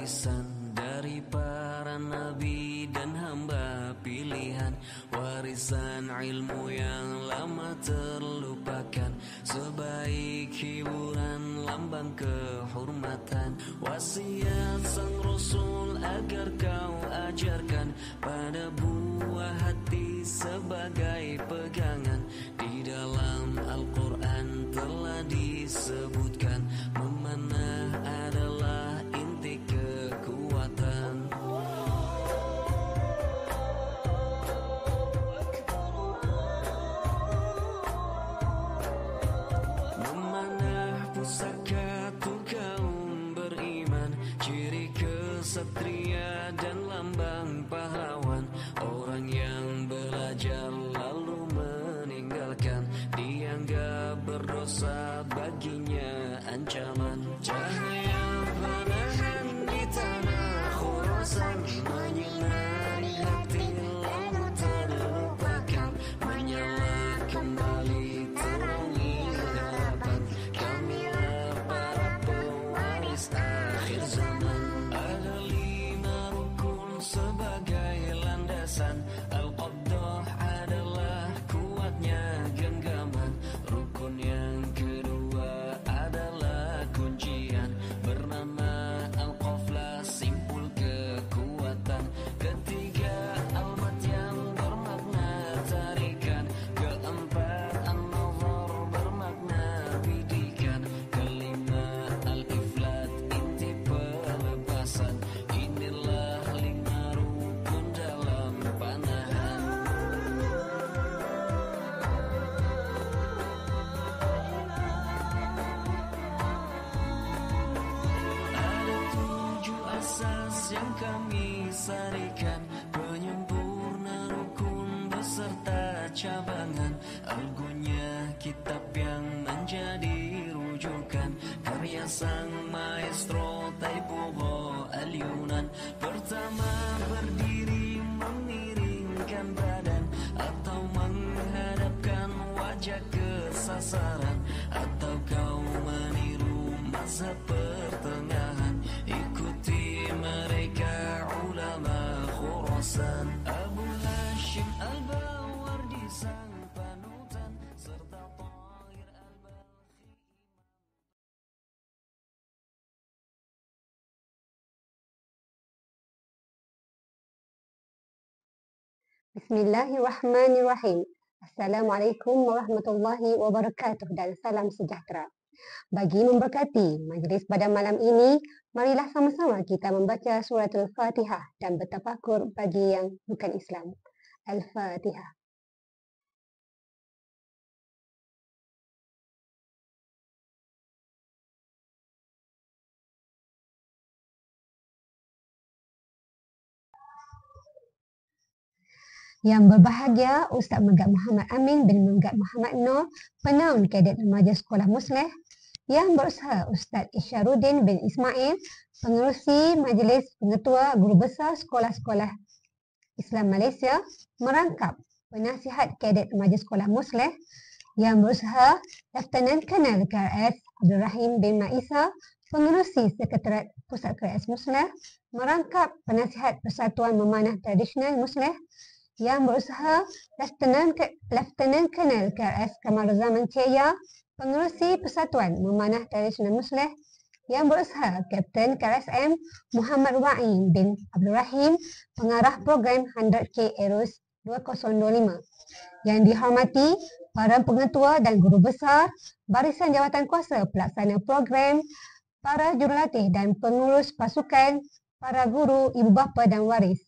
warisan dari para nabi dan hamba pilihan, warisan ilmu yang lama terlupakan, sebaik hiburan lambang kehormatan, wasiat sang Rasul agar kau ajarkan pada buah hati sebagai pegangan. Di dalam Al-Quran telah disebutkan memanah adalah inti kekuatan. Memanah pusaka tu kaum beriman, ciri kesatria dan lambang pahlawan. Orang yang belajar lalu meninggalkan, dianggap berdosa, baginya ancaman. Cahaya panahan di tanah Khurasan menyinari hati lalu terlupakan, menyala kembali terangi harapan. Kamilah para pewaris akhir zaman. Ada 5 rukun sebagai landasan. Al-Qabdah adalah kuatnya genggaman. Rukun yang kedua adalah kuncian, bernama Al-Qaflah, simpul kekuatan. Ketiga Al-Mat yang bermakna tarikan. Keempat An-Nazar bermakna bidikan. Kelima Al-Iflat, inti pelepasan. Inilah 5 rukun dalam panahan. Ada 7 asas yang kami sarikan, penyempurna rukun beserta cabangan. Al-Gunya kitab yang menjadi rujukan, karya sang maestro Taipuho Al-Yunan. Pertama berdiri memiringkan badan, atau menghadapkan wajah ke sasaran, atau kau meniru mazhab pertengahan. Ikuti mereka ulama Khurasan. Abu Hashim Al-Bawardi sang panutan, serta Tahir Al-Balkhi. Bismillahirrahmanirrahim. Assalamualaikum warahmatullahi wabarakatuh dan salam sejahtera. Bagi memberkati majlis pada malam ini, marilah sama-sama kita membaca suratul Fatihah dan bertafakur bagi yang bukan Islam. Al-Fatihah. Yang berbahagia Ustaz Megat Muhammad Amin bin Megat Muhammad Noor, Penaung Kadet Remaja Sekolah Musleh. Yang berusaha Ustaz Isyaruddin bin Ismail, Pengerusi Majlis Pengetua Guru Besar Sekolah-Sekolah Islam Malaysia, merangkap Penasihat Kadet Remaja Sekolah Musleh. Yang berusaha Lieutenant Colonel KRS Abdul Rahim bin Maisa, Pengerusi Sekretariat Pusat KRS Musleh, merangkap Penasihat Persatuan Memanah Tradisional Musleh. Yang berusaha Lieutenant Colonel KRS Kamaruzaman Ceya, Pengerusi Persatuan Memanah Tradisional Musleh. Yang berusaha Kapten KRSM Muhammad Wa'i bin Abdul Rahim, Pengarah Program 100K Eros 2025. Yang dihormati para pengetua dan guru besar, barisan jawatan kuasa pelaksana program, para jurulatih dan pengurus pasukan, para guru, ibu bapa dan waris.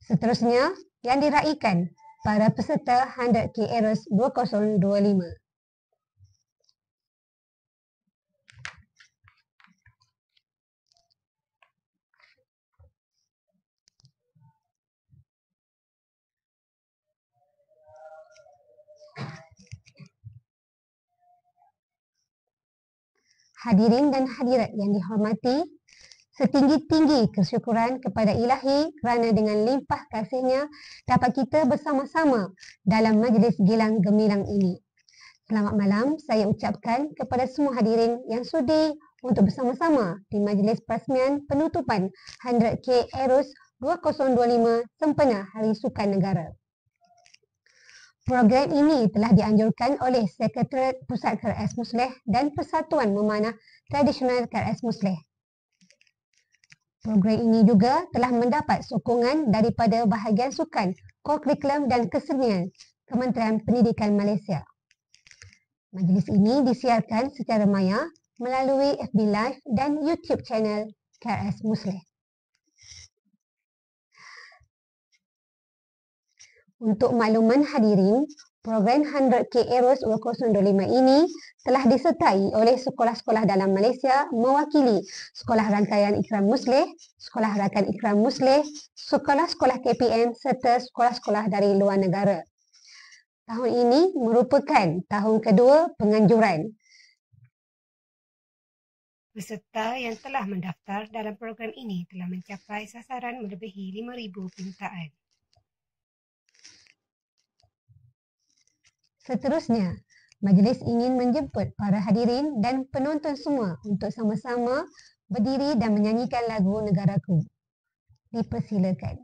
Seterusnya, yang diraikan para peserta 100K Eros 2025. Hadirin dan hadirat yang dihormati, setinggi-tinggi kesyukuran kepada Ilahi kerana dengan limpah kasihnya dapat kita bersama-sama dalam majlis gilang gemilang ini. Selamat malam saya ucapkan kepada semua hadirin yang sudi untuk bersama-sama di Majlis Perasmian Penutupan 100K Eros 2025 sempena Hari Sukan Negara. Program ini telah dianjurkan oleh Sekretariat Pusat KRS Musleh dan Persatuan Memanah Tradisional KRS Musleh. Program ini juga telah mendapat sokongan daripada bahagian sukan, kurikulum dan kesenian Kementerian Pendidikan Malaysia. Majlis ini disiarkan secara maya melalui FB Live dan YouTube channel KRS Musleh. Untuk makluman hadirin, program 100K Eros 2025 ini telah disertai oleh sekolah-sekolah dalam Malaysia mewakili Sekolah Rangkaian Ikram Musleh, Sekolah Rakan Ikram Musleh, sekolah-sekolah KPM serta sekolah-sekolah dari luar negara. Tahun ini merupakan tahun kedua penganjuran. Peserta yang telah mendaftar dalam program ini telah mencapai sasaran melebihi 5,000 permintaan. Seterusnya, majlis ingin menjemput para hadirin dan penonton semua untuk sama-sama berdiri dan menyanyikan lagu Negaraku. Dipersilakan.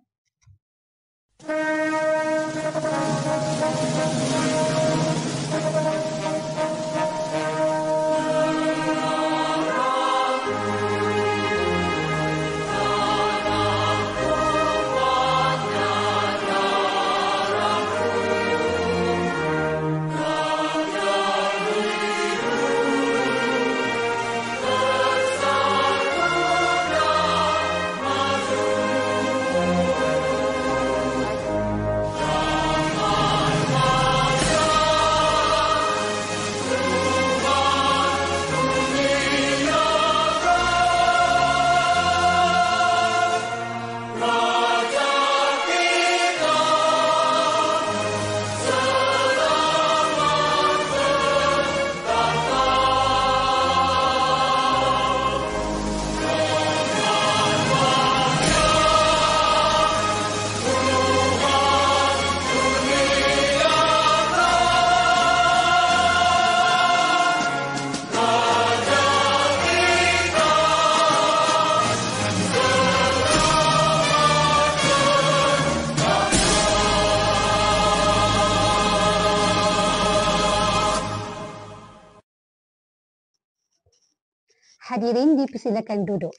Hadirin dipersilakan duduk.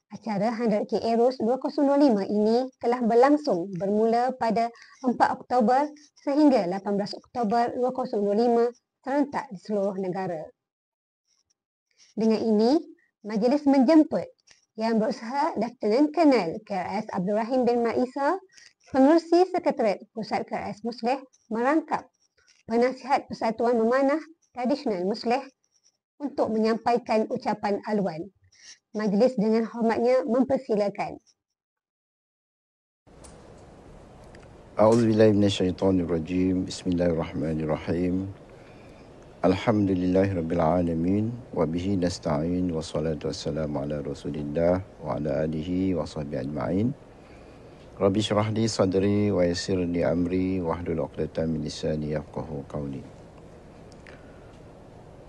Acara 100K Eros 2025 ini telah berlangsung bermula pada 4 Oktober sehingga 18 Oktober 2025 serentak di seluruh negara. Dengan ini, majlis menjemput Yang Berusaha Lieutenant Colonel KRS Abdul Rahim bin Mat Isa, Pengerusi Sekretariat Pusat KRS Musleh merangkap Penasihat Persatuan Memanah Tradisional Musleh untuk menyampaikan ucapan aluan. Majlis dengan hormatnya mempersilakan. A'udzubillahi minasyaitonirrajim. Bismillahirrahmanirrahim. Alhamdulillahirabbil alamin wa bihi nasta'in wassalatu wassalamu ala Rasulillah wa ala alihi wa sahbihi ajma'in. Rabbi shrah li sadri wa yassir li amri wahlul 'uqdatam min lisani yafqahu qawli.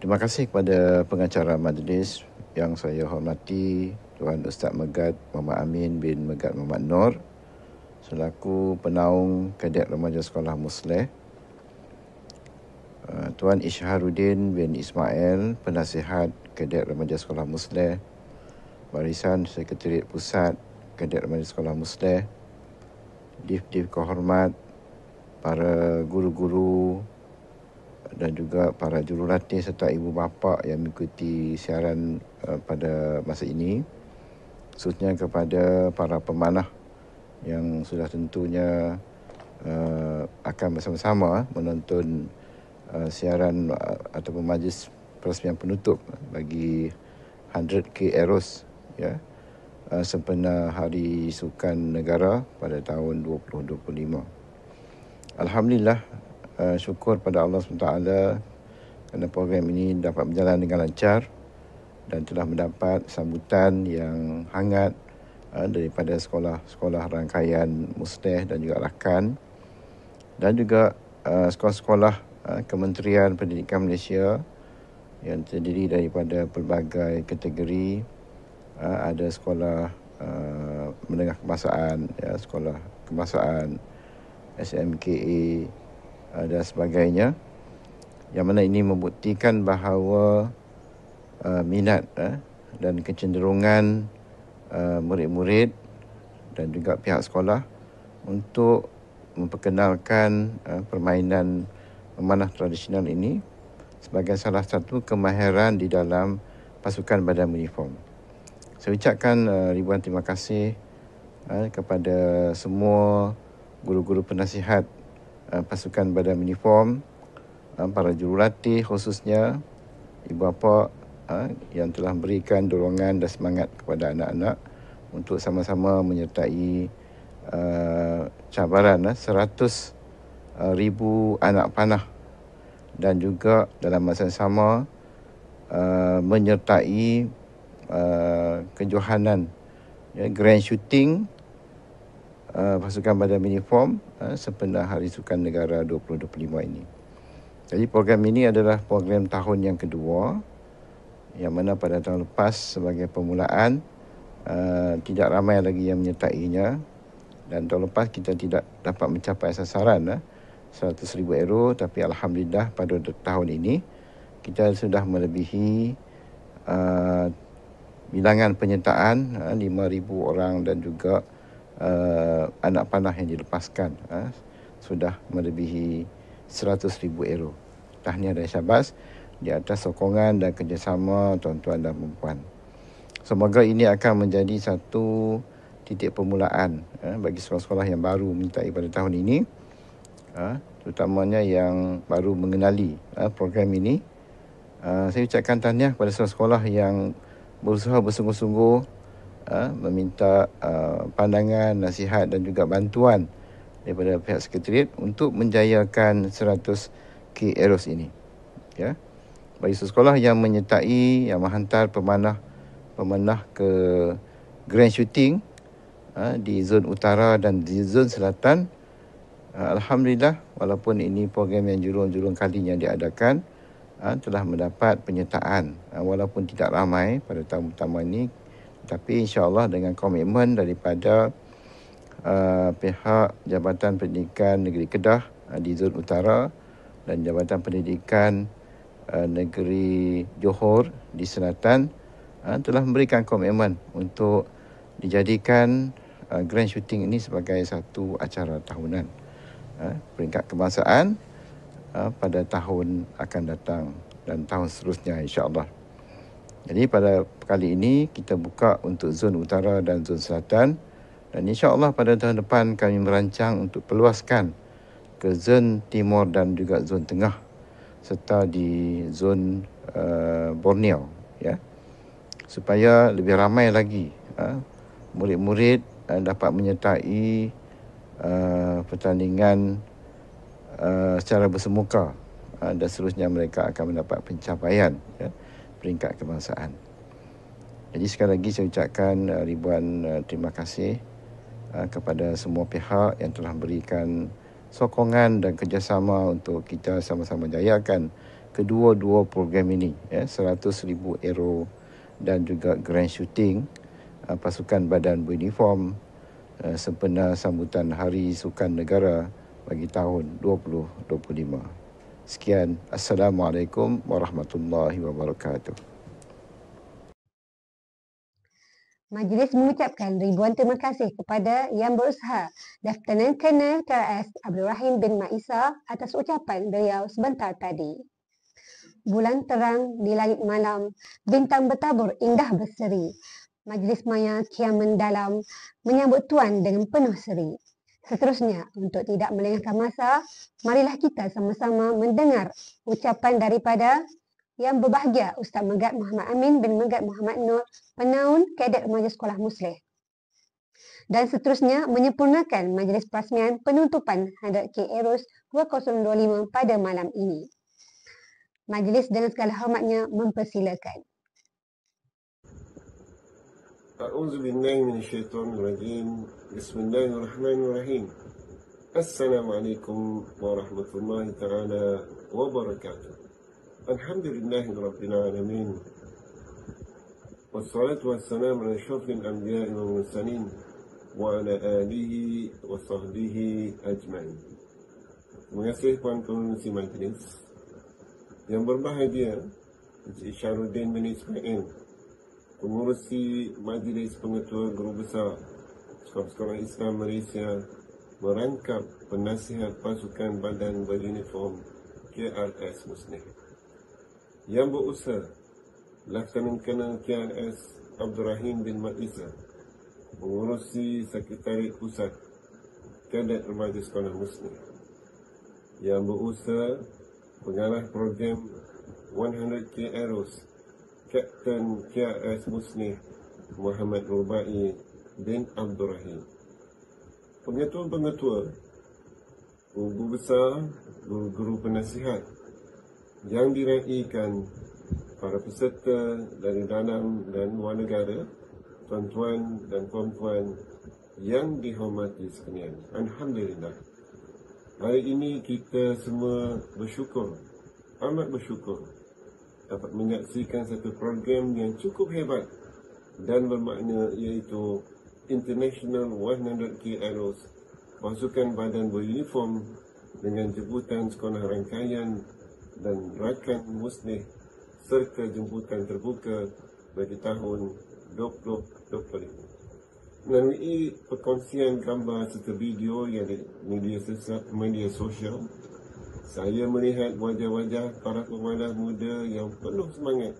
Terima kasih kepada pengacara majlis yang saya hormati, Tuan Ustaz Megat Muhammad Amin bin Megat Muhammad Nur selaku penaung Kadet Remaja Sekolah Musleh, Tuan Isharuddin bin Ismail, penasihat Kadet Remaja Sekolah Musleh, Barisan Sekretariat Pusat Kadet Remaja Sekolah Musleh, Div-Div kehormat, para guru-guru dan juga para jurulatih serta ibu bapa yang mengikuti siaran pada masa ini, khususnya kepada para pemanah yang sudah tentunya akan bersama-sama menonton siaran ataupun majlis perasmian penutup bagi 100K Eros ya, sempena Hari Sukan Negara pada tahun 2025. Alhamdulillah, syukur pada Allah SWT kerana program ini dapat berjalan dengan lancar dan telah mendapat sambutan yang hangat daripada sekolah-sekolah rangkaian Musleh dan juga rakan, dan juga sekolah-sekolah Kementerian Pendidikan Malaysia yang terdiri daripada pelbagai kategori. Ada sekolah menengah kebangsaan, sekolah kebangsaan, SMKA dan sebagainya, yang mana ini membuktikan bahawa minat dan kecenderungan murid-murid dan juga pihak sekolah untuk memperkenalkan permainan memanah tradisional ini sebagai salah satu kemahiran di dalam pasukan badan uniform. Saya ucapkan ribuan terima kasih kepada semua guru-guru penasihat pasukan badan uniform, para jurulatih khususnya, ibu bapa yang telah memberikan dorongan dan semangat kepada anak-anak untuk sama-sama menyertai cabaran 100,000 anak panah, dan juga dalam masa yang sama menyertai kejohanan grand shooting pasukan badan uniform sempena Hari Sukan Negara 2025 ini. Jadi program ini adalah program tahun yang kedua, yang mana pada tahun lepas sebagai permulaan tidak ramai lagi yang menyertainya, dan tahun lepas kita tidak dapat mencapai sasaran 100,000 euro, tapi alhamdulillah pada tahun ini kita sudah melebihi bilangan penyertaan 5,000 orang, dan juga anak panah yang dilepaskan sudah melebihi 100,000 euro. Tahniah dan syabas di atas sokongan dan kerjasama tuan-tuan dan puan-puan. Semoga ini akan menjadi satu titik permulaan bagi sekolah-sekolah yang baru menyertai pada tahun ini, terutamanya yang baru mengenali program ini. Saya ucapkan tahniah kepada sekolah-sekolah yang berusaha bersungguh-sungguh meminta pandangan, nasihat dan juga bantuan daripada pihak sekretariat untuk menjayakan 100K Eros ini. Ya. Bagi sekolah yang menyertai, yang menghantar pemanah ke grand shooting di zon utara dan di zon selatan, alhamdulillah, walaupun ini program yang julung-julung kali yang diadakan, telah mendapat penyertaan walaupun tidak ramai pada tahun pertama ini, tapi insya-Allah dengan komitmen daripada pihak Jabatan Pendidikan Negeri Kedah di zon utara dan Jabatan Pendidikan Negeri Johor di selatan, telah memberikan komitmen untuk dijadikan grand shooting ini sebagai satu acara tahunan peringkat kebangsaan pada tahun akan datang dan tahun seterusnya, insya-Allah. Jadi pada kali ini kita buka untuk zon utara dan zon selatan, dan insya-Allah pada tahun depan kami merancang untuk peluaskan ke zon timur dan juga zon tengah, serta di zon Borneo, ya, supaya lebih ramai lagi murid-murid dapat menyertai pertandingan secara bersemuka, dan seterusnya mereka akan mendapat pencapaian peringkat kebangsaan. Jadi sekali lagi saya ucapkan ribuan terima kasih kepada semua pihak yang telah memberikan sokongan dan kerjasama untuk kita sama-sama jayakan kedua-dua program ini, 100,000 euro dan juga grand shooting pasukan badan beruniform sempena sambutan Hari Sukan Negara bagi tahun 2025. Sekian, Assalamualaikum warahmatullahi wabarakatuh. Majlis mengucapkan ribuan terima kasih kepada Yang Berusaha Lieutenant Colonel KS Abdul Rahim bin Maisa atas ucapan beliau sebentar tadi. Bulan terang di langit malam, bintang bertabur indah berseri. Majlis maya kian mendalam, menyambut tuan dengan penuh seri. Seterusnya, untuk tidak melengahkan masa, marilah kita sama-sama mendengar ucapan daripada Yang Berbahagia Ustaz Megat Muhammad Amin bin Megat Muhammad Nur, Penaun Kadet Remaja Sekolah Musleh. Dan seterusnya, menyempurnakan majlis perasmian penutupan 100K Eros 2025 pada malam ini. Majlis dengan segala hormatnya mempersilakan. أعوذ بالله من الشيطان الرجيم بسم الله الرحمن الرحيم السلام عليكم ورحمة الله تعالى وبركاته. Alhamdulillahi Rabbil Alamin. Wassalatu wassalamu ala asyrafil anbiya'i wal mursalin wa ala alihi wa sahbihi ajma'in. Terima kasih puan-puan majlis yang berbahagia, Encik Syahrudin bin Ismail, pengurusi Majlis Pengetua Guru Besar Sekolah-Sekolah Islam Malaysia, merangkap penasihat pasukan badan beruniform KRS Musneh. Yang berusaha Lieutenant Colonel KRS Abdul Rahim bin Mat Isa, pengurusi Sekretariat Pusat Kadet Remaja Sekolah Musneh. Yang berusaha pengarah program 100K Arrows Kapten KRS Musneh Muhammad Rubai bin Abdul Rahim. Pengetua-pengetua, guru besar, guru-guru penasihat yang diraikan, para peserta dari dalam dan luar negara, tuan-tuan dan puan-puan yang dihormati sekalian. Alhamdulillah, hari ini kita semua bersyukur, amat bersyukur dapat menyaksikan satu program yang cukup hebat dan bermakna, iaitu International 100K Arrows, pasukan badan beruniform dengan jemputan sekolah rangkaian dan rakan musneh serta jemputan terbuka bagi tahun 2025. Melalui perkongsian gambar serta video yang di media sosial, saya melihat wajah-wajah para pemalas muda yang penuh semangat,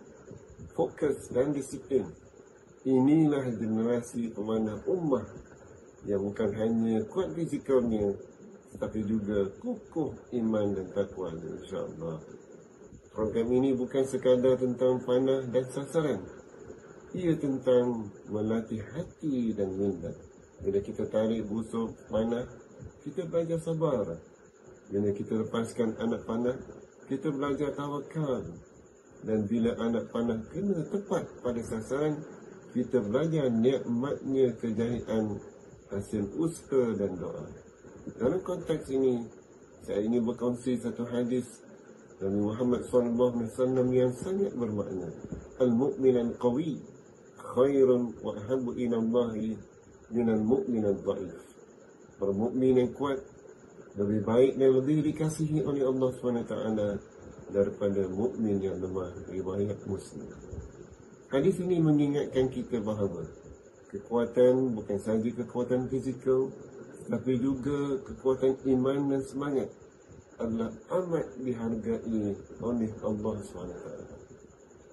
fokus dan disiplin. Inilah generasi pemanah ummah yang bukan hanya kuat fizikalnya, tetapi juga kukuh iman dan takwa, insya-Allah. Program ini bukan sekadar tentang panah dan sasaran. Ia tentang melatih hati dan minda. Bila kita tarik busuk panah, kita belajar sabar. Bila kita lepaskan anak panah, kita belajar tawakal. Dan bila anak panah kena tepat pada sasaran, kita belajar nikmatnya kejayaan hasil usaha dan doa. Dalam konteks ini, saya ingin berkongsi satu hadis Nabi Muhammad SAW yang sangat bermakna. Al-mu'min al-qawi khairun wa ahabbu ila Allahi min al-mu'min al-dha'if. Bermukmin yang kuat lebih baik dan lebih dikasihi oleh Allah SWT daripada mukmin yang lemah. Riwayat Muslim. Hadis ini mengingatkan kita bahawa kekuatan bukan sahaja kekuatan fizikal, tetapi juga kekuatan iman dan semangat adalah amat dihargai oleh Allah SWT.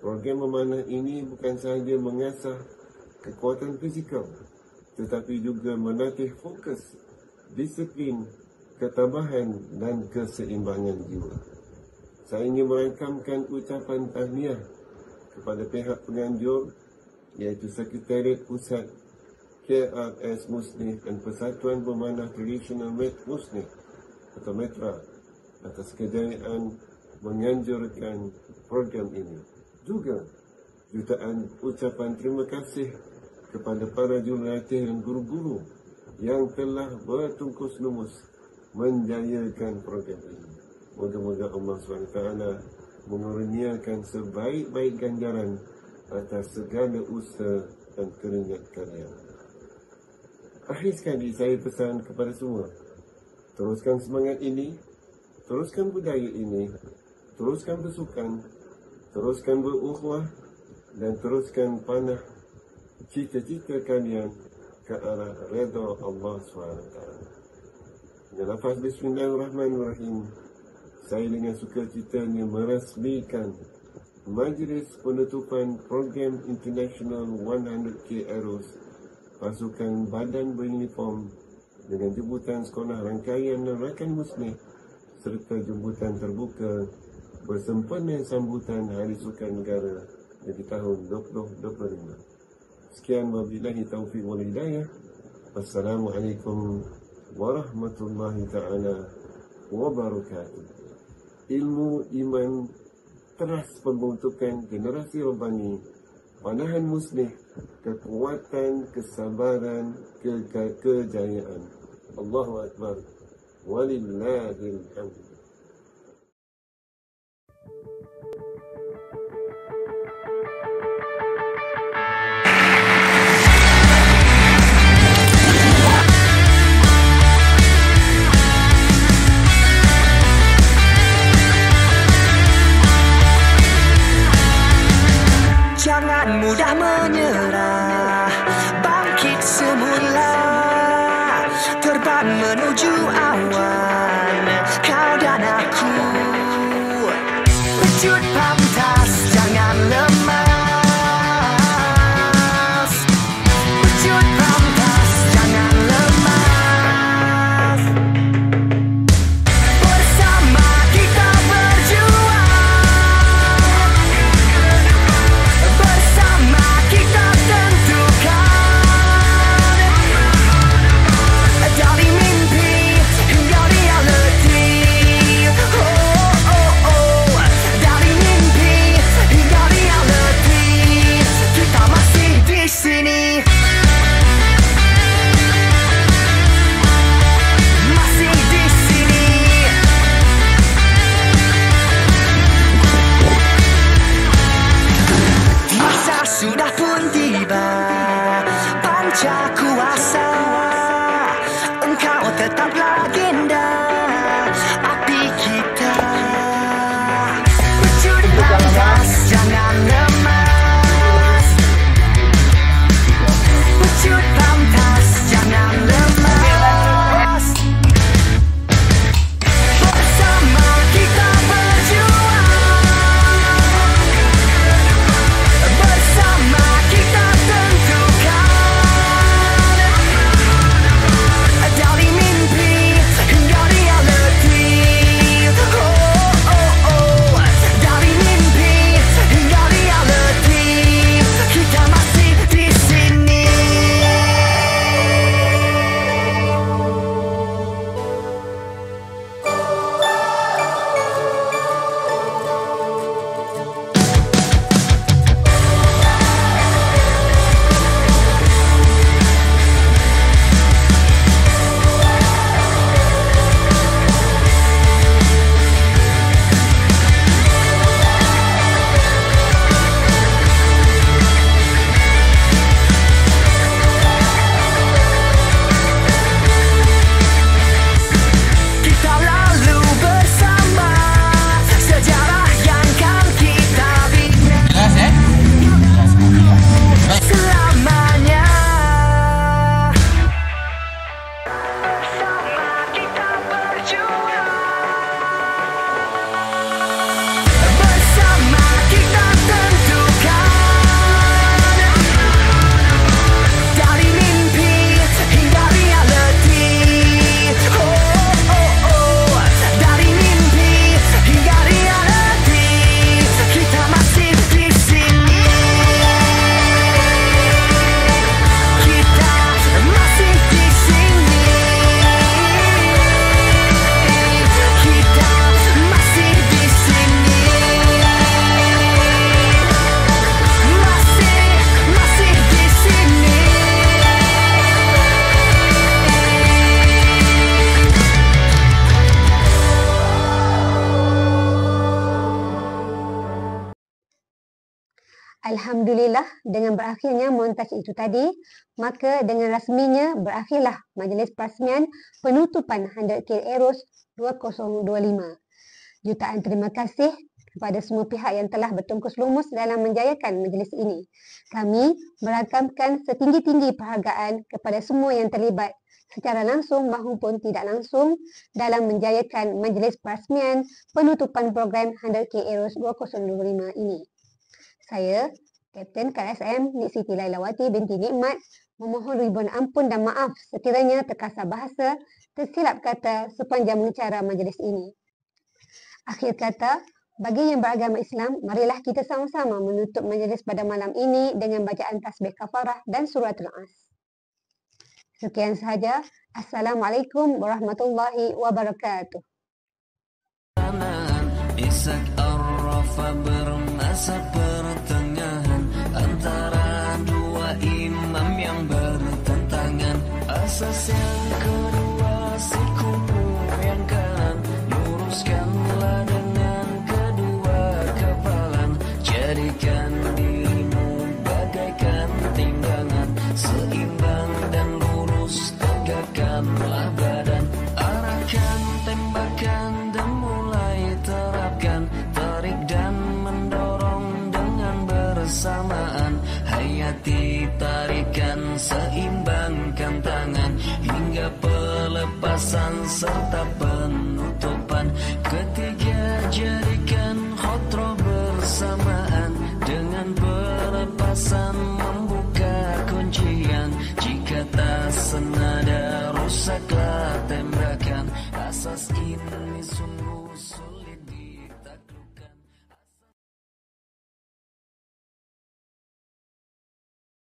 Program memanah ini bukan sahaja mengasah kekuatan fizikal, tetapi juga melatih fokus, disiplin, ketabahan dan keseimbangan jiwa. Saya ingin merangkamkan ucapan tahniah kepada pihak penganjur, iaitu Sekretariat Pusat KRS Musneh dan Persatuan Pemanah Tradisional Musneh atau METRA atas kejayaan menganjurkan program ini. Juga jutaan ucapan terima kasih kepada para jurulatih dan guru-guru yang telah bertungkus lumus menjayakan program ini. Moga-moga Allah SWT mengurniakan sebaik-baik ganjaran atas segala usaha dan keringat kalian. Akhir sekali saya pesan kepada semua, teruskan semangat ini, teruskan budaya ini, teruskan bersukan, teruskan berukhuwah dan teruskan panah cita-cita kalian ke arah redha Allah SWT. Dengan lafaz Bismillahirrahmanirrahim, saya dengan sukacitanya merasmikan Majlis Penutupan Program International 100K Arrows pasukan badan beruniform dengan jemputan sekolah rangkaian dan rakan musneh serta jemputan terbuka bersempena sambutan Hari Sukan Negara di tahun 2025. Sekian, wabillahi taufiq wal hidayah. Wassalamualaikum warahmatullahi ta'ala wabarakatuh. Ilmu iman teras pembentukan generasi Rabbani, panahan musneh, kekuatan, kesabaran, kejayaan. Allahu Akbar. Walillahil hamd. semula, terbang menuju awan, kau dan aku. Wujud pantas, jangan lemas. Wujud pantas, jangan lemas. Bersama kita berjuang, bersama kita tentukan, dari mimpi hingga reality. Oh, oh, oh. Dari mimpi hingga reality, kita masih di sini. Masih di sini. Masa sudah pun tiba, panca kuasa, engkau tetap legenda, api kita. Wujud pantas, jangan lemas. Wujud pantas, jangan lemas. Bersama kita berjuang, bersama kita tentukan, dari mimpi hingga reality. Oh, oh, oh. Dari mimpi hingga reality, kita masih di sini. Kita lalu bersama, sejarah yang kan kita bina selamanya. Bersama kita berjuang, bersama kita tentukan, dari mimpi hingga reality. Oh, oh, oh. Dari mimpi hingga reality, kita masih di sini. Kita masih di sini. Kita masih di sini. Masih di sini. Alhamdulillah, dengan berakhirnya montaj itu tadi, maka dengan rasminya berakhirlah majlis perasmian penutupan 100K Eros 2025. Jutaan terima kasih kepada semua pihak yang telah bertungkus lumus dalam menjayakan majlis ini. Kami merakamkan setinggi-tinggi penghargaan kepada semua yang terlibat secara langsung maupun tidak langsung dalam menjayakan majlis perasmian penutupan program 100K Eros 2025 ini. Saya, Kapten KSM Nik Siti Lailawati binti Nikmat, memohon ribuan ampun dan maaf sekiranya terkasar bahasa, tersilap kata sepanjang mengacara majlis ini. Akhir kata, bagi yang beragama Islam, marilah kita sama-sama menutup majlis pada malam ini dengan bacaan tasbih kafarah dan suratul As. Sekian sahaja. Assalamualaikum warahmatullahi wabarakatuh. Isak Ar-Rafa bermasa pertengahan antara dua imam yang bertentangan. Asas yang kedua si kubu yang kanan, luruskanlah dengan kedua kepalan. Jadikan dirimu bagaikan timbangan, seimbang dan lurus tegakkanlah badan. Arahkan tembakan dan mulai terapkan, tarik dan mendorong dengan bersamaan. Hayati tarikan seimbangkan tangan hingga pelepasan serta penutupan. Ketiga, jadikan khotro bersamaan dengan pelepasan membuka kuncian. Jika tak senada rusaklah tembakan. Asas ini sungguh